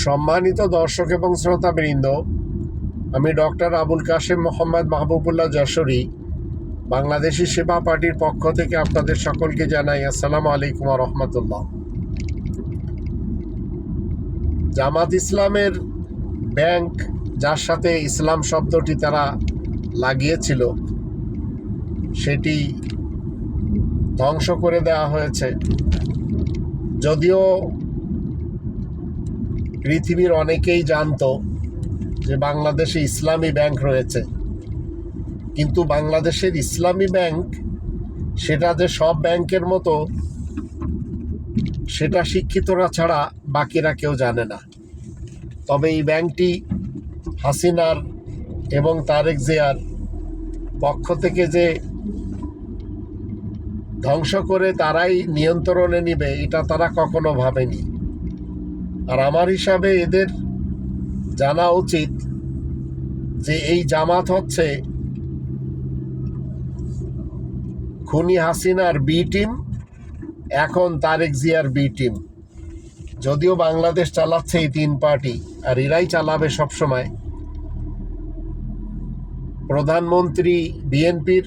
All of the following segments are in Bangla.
সম্মানিত দর্শক এবং শ্রোতাবৃন্দ, আমি ডক্টর আবুল কাশেম মোহাম্মদ মাহবুবুল্লাহ যশোরী বাংলাদেশি সেবা পার্টির পক্ষ থেকে আপনাদের সকলকে জানাই আসসালামু আলাইকুম ওয়া রাহমাতুল্লাহ। জামাত ইসলামের ব্যাংক, যার সাথে ইসলাম শব্দটি তারা লাগিয়েছিল, সেটি ধ্বংস করে দেওয়া হয়েছে। যদিও পৃথিবীর অনেকেই জানতো যে বাংলাদেশে ইসলামী ব্যাংক রয়েছে, কিন্তু বাংলাদেশের ইসলামী ব্যাংক সেটা যে সব ব্যাংকের মতো, সেটা শিক্ষিতরা ছাড়া বাকিরা কেউ জানে না। তবে এই ব্যাংকটি হাসিনার এবং তারেক জিয়ার পক্ষ থেকে যে ধ্বংস করে তারাই নিয়ন্ত্রণে নেবে, এটা তারা কখনো ভাবেনি। আর আমার হিসাবে এদের জানা উচিত যে এই জামাত হচ্ছে খুনি হাসিনার বি টিম, এখন তারেক জিয়ার বি টিম। যদিও বাংলাদেশ চালাচ্ছে এই তিন পার্টি, আর এরাই চালাবে সবসময়। প্রধানমন্ত্রী বিএনপির,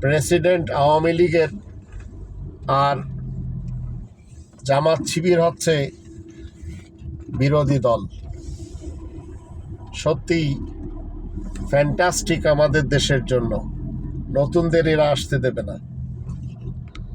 প্রেসিডেন্ট আওয়ামী লীগের, আর জামাত শিবির হচ্ছে বিরোধী দল। সত্যি ফ্যান্টাস্টিক আমাদের দেশের জন্য। নতুনদের এরা আসতে দেবে না।